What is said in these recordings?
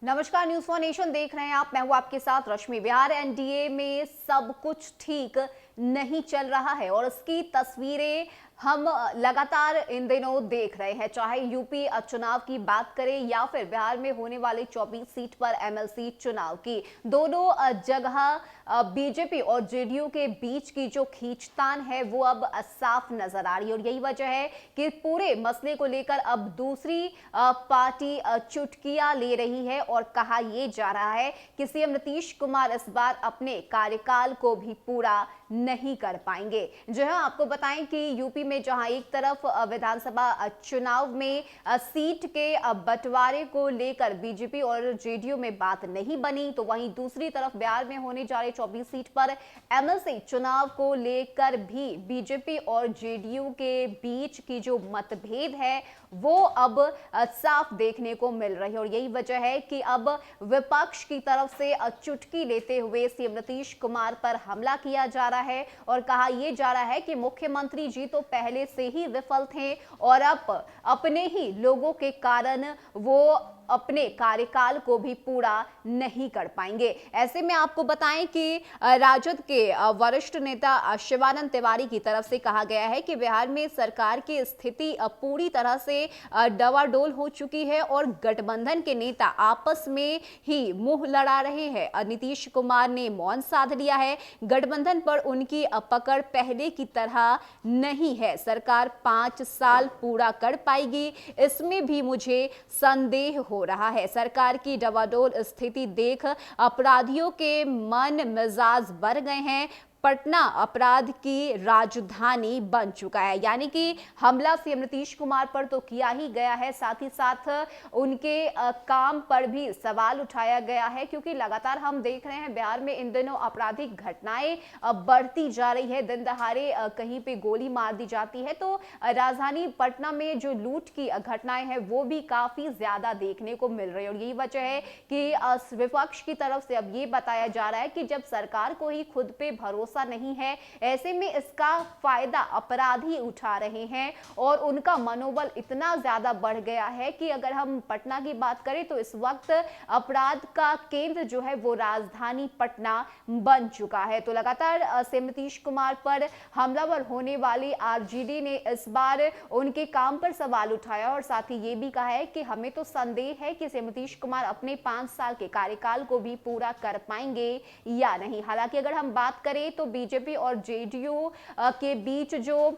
नमस्कार, news for nation देख रहे हैं आप। मैं हूं आपके साथ रश्मि। बिहार एनडीए में सब कुछ ठीक नहीं चल रहा है और उसकी तस्वीरें हम लगातार इन दिनों देख रहे हैं। चाहे यूपी चुनाव की बात करें या फिर बिहार में होने वाले 24 सीट पर एमएलसी चुनाव की, दोनों जगह बीजेपी और जेडीयू के बीच की जो खींचतान है वो अब साफ नजर आ रही है। और यही वजह है कि पूरे मसले को लेकर अब दूसरी पार्टी चुटकियां ले रही है और कहा यह जा रहा है कि सीएम नीतीश कुमार इस बार अपने कार्यकाल को भी पूरा नहीं कर पाएंगे। जो है आपको बताएं कि यूपी में जहां एक तरफ विधानसभा चुनाव में सीट के बंटवारे को लेकर बीजेपी और जेडीयू में बात नहीं बनी, तो वहीं दूसरी तरफ बिहार में होने जा रहे 24 सीट पर एमएलसी चुनाव को लेकर भी बीजेपी और जेडीयू के बीच की जो मतभेद है वो अब साफ देखने को मिल रही है। और यही वजह है कि अब विपक्ष की तरफ से चुटकी लेते हुए सीएम नीतीश कुमार पर हमला किया जा रहा है और कहा यह जा रहा है कि मुख्यमंत्री जी तो पहले से ही विफल थे और अब अपने ही लोगों के कारण वो अपने कार्यकाल को भी पूरा नहीं कर पाएंगे। ऐसे में आपको बताएं कि राजद के वरिष्ठ नेता शिवानंद तिवारी की तरफ से कहा गया है कि बिहार में सरकार की स्थिति पूरी तरह से डवाडोल हो चुकी है और गठबंधन के नेता आपस में ही मुंह लड़ा रहे हैं। नीतीश कुमार ने मौन साध लिया है। गठबंधन पर उनकी पकड़ पहले की तरह नहीं है। सरकार 5 साल पूरा कर पाएगी, इसमें भी मुझे संदेह हो रहा है। सरकार की डवाडोल स्थिति देख अपराधियों के मन मिजाज बढ़ गए हैं। पटना अपराध की राजधानी बन चुका है। यानी कि हमला सीएम नीतीश कुमार पर तो किया ही गया है, साथ ही साथ उनके काम पर भी सवाल उठाया गया है, क्योंकि लगातार हम देख रहे हैं बिहार में इन दिनों आपराधिक घटनाएं बढ़ती जा रही है। दिन दहाड़े कहीं पे गोली मार दी जाती है, तो राजधानी पटना में जो लूट की घटनाएं हैं वो भी काफी ज्यादा देखने को मिल रही है। और यही वजह है कि विपक्ष की तरफ से अब ये बताया जा रहा है कि जब सरकार को ही खुद पे भरोसा नहीं है, ऐसे में इसका फायदा अपराधी उठा रहे हैं और उनका मनोबल इतना ज्यादा बढ़ गया है कि अगर हम पटना की बात करें तो इस वक्त अपराध का केंद्र जो है वो राजधानी पटना बन चुका है। तो लगातार सीएम नीतीश कुमार पर हमलावर होने वाली आरजेडी ने इस बार उनके काम पर सवाल उठाया और साथ ही ये भी कहा है कि हमें तो संदेह है कि सीएम नीतीश कुमार अपने 5 साल के कार्यकाल को भी पूरा कर पाएंगे या नहीं। हालांकि अगर हम बात करें तो बीजेपी और जेडीयू के बीच जो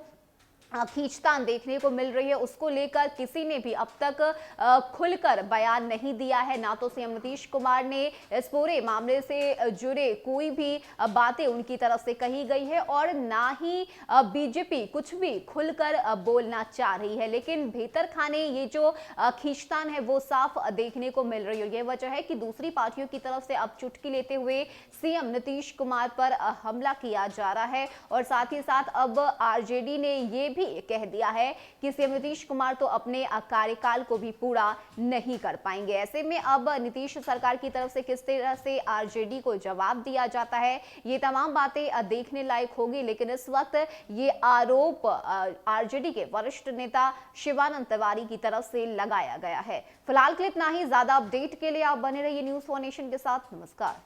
खींचतान देखने को मिल रही है उसको लेकर किसी ने भी अब तक खुलकर बयान नहीं दिया है। ना तो सीएम नीतीश कुमार ने इस पूरे मामले से जुड़े कोई भी बातें उनकी तरफ से कही गई है और ना ही बीजेपी कुछ भी खुलकर बोलना चाह रही है। लेकिन भीतर खाने ये जो खींचतान है वो साफ देखने को मिल रही है। ये वजह है कि दूसरी पार्टियों की तरफ से अब चुटकी लेते हुए सीएम नीतीश कुमार पर हमला किया जा रहा है और साथ ही साथ अब आरजेडी ने ये भी कह दिया है कि सीएम नीतीश कुमार तो अपने कार्यकाल को भी पूरा नहीं कर पाएंगे। ऐसे में अब नीतीश सरकार की तरफ से किस तरह से आरजेडी को जवाब दिया जाता है, ये तमाम बातें देखने लायक होगी। लेकिन इस वक्त ये आरोप आरजेडी के वरिष्ठ नेता शिवानंद तिवारी की तरफ से लगाया गया है। फिलहाल के लिए इतना ही। ज्यादा अपडेट के लिए आप बने रहिए न्यूज़ फॉर नेशन के साथ। नमस्कार।